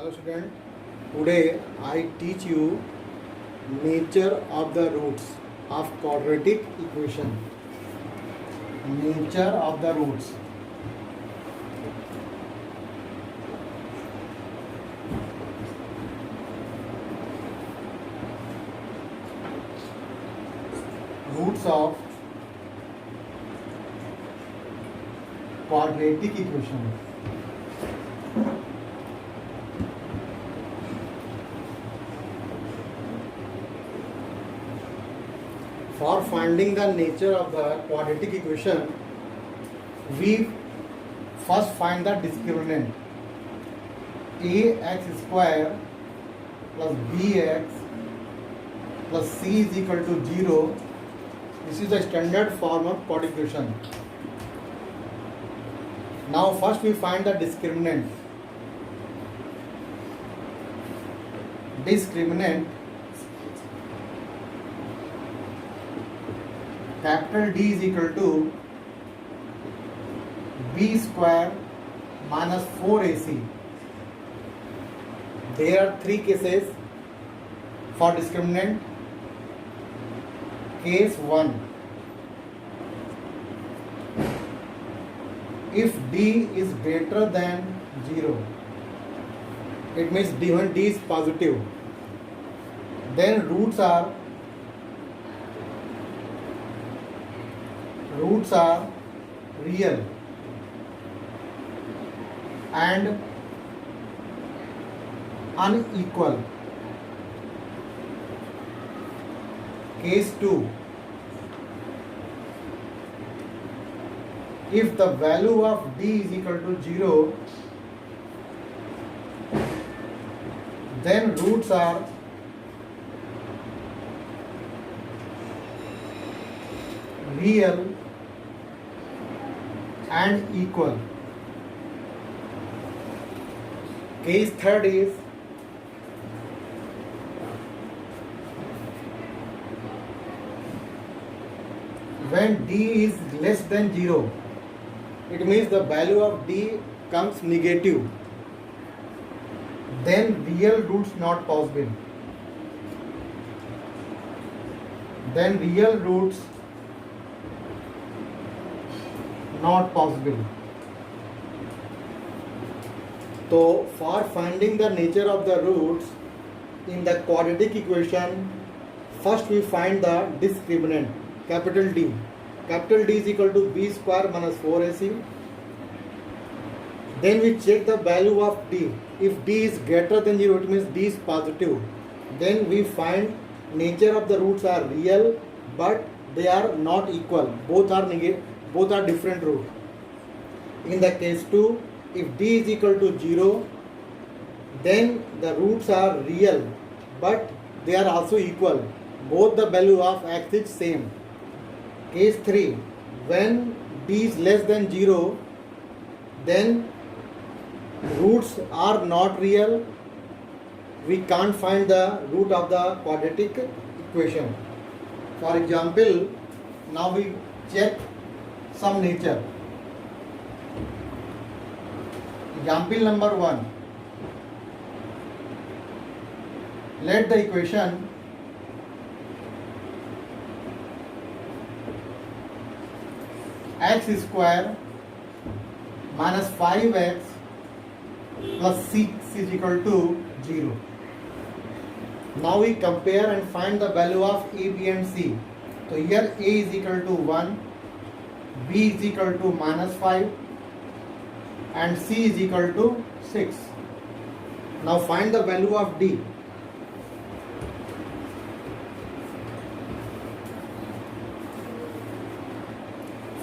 Hello student, today I teach you nature of the roots of quadratic equation. Nature of the roots. Roots of quadratic equation. For finding the nature of the quadratic equation, we first find the discriminant. Ax square plus bx plus c is equal to 0. This is the standard form of quadratic equation. Now first we find the discriminant. Discriminant capital D is equal to b square minus 4ac. There are three cases for discriminant. Case 1, if d is greater than 0, it means when d is positive, then roots are real and unequal. Case 2, if the value of d is equal to 0, then roots are real and equal. Case 3rd is when d is less than 0, it means the value of d comes negative, then real roots not possible. Then real roots not possible. So for finding the nature of the roots in the quadratic equation, first we find the discriminant, capital D. Capital D is equal to b square minus 4ac. Then we check the value of d. If d is greater than 0, it means d is positive. Then we find nature of the roots are real, but they are not equal. Both are negative. Both are different roots. In the case 2, if d is equal to 0, then the roots are real, but they are also equal. Both the value of x is same. Case 3, when d is less than 0, then roots are not real. We can't find the root of the quadratic equation. For example, now we check some nature. Example number 1. Let the equation x square minus 5x plus 6 is equal to 0. Now we compare and find the value of a, b and c. So here a is equal to 1, b is equal to minus 5 and c is equal to 6. Now find the value of d.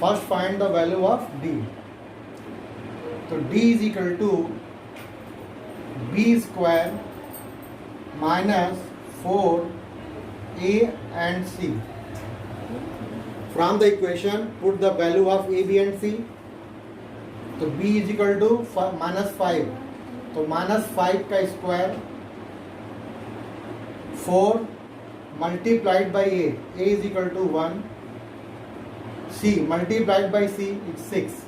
First find the value of d. So d is equal to b square minus 4a and c. From the equation, put the value of a, b and c. So b is equal to minus 5. So minus 5 का square 4 multiplied by a is equal to 1. C multiplied by c is 6.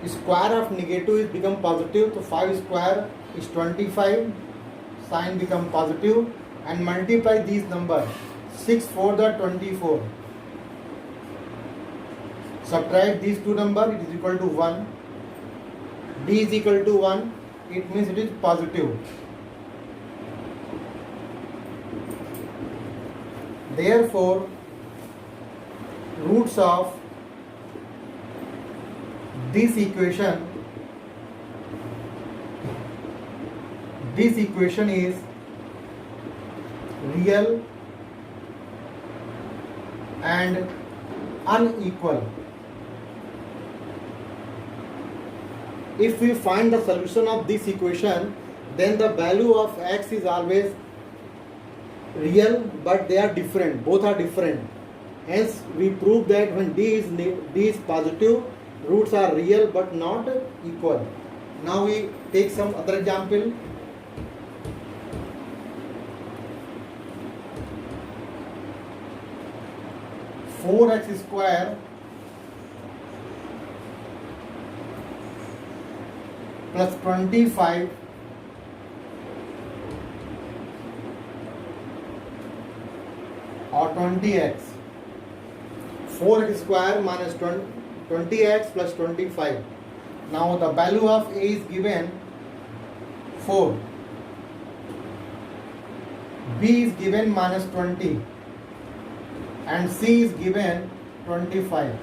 square of negative is become positive, so 5 square is 25, sign become positive, and multiply these numbers. 6 4 the 24. Subtract these two numbers, it is equal to 1. D is equal to 1, it means it is positive. Therefore, roots of this equation is real and unequal. If we find the solution of this equation, then the value of x is always real, but they are different, both are different. Hence we prove that when d is positive, roots are real but not equal. Now we take some other example. Four x square plus 25 or 20x. 4x square minus 20x plus 25. Now the value of a is given 4, b is given minus 20, and c is given 25.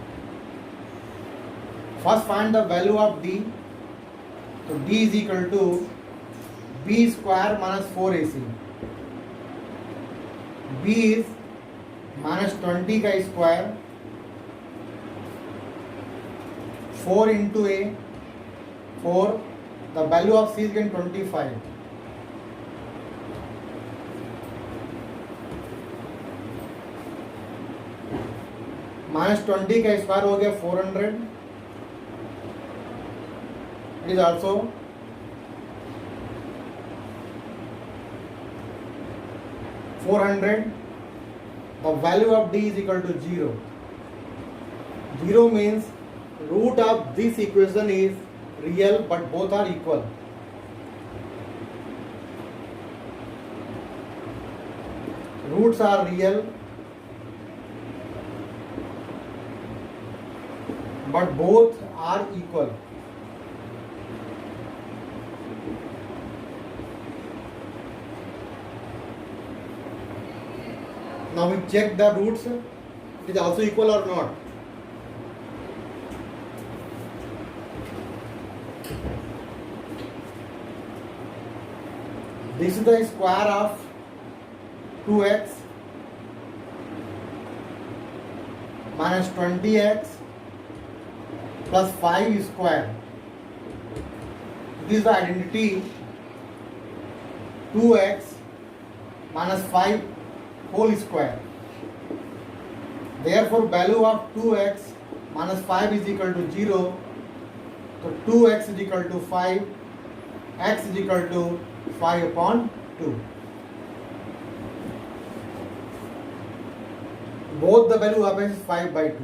First find the value of d. So d is equal to b square minus 4ac. b is minus 20 का square, 4 into a, 4, the value of c is again 25. Minus 20 का square हो गया 400. It is also 400. The value of d is equal to 0. 0 means root of this equation is real but both are equal. Roots are real but both are equal. Now we check the roots, it is also equal or not. This is the square of 2x minus 20x plus 5 square. This is the identity 2x minus 5 whole square. Therefore value of 2x minus 5 is equal to 0. So 2x is equal to 5, x is equal to 5 upon 2. Both the value happens 5 by 2.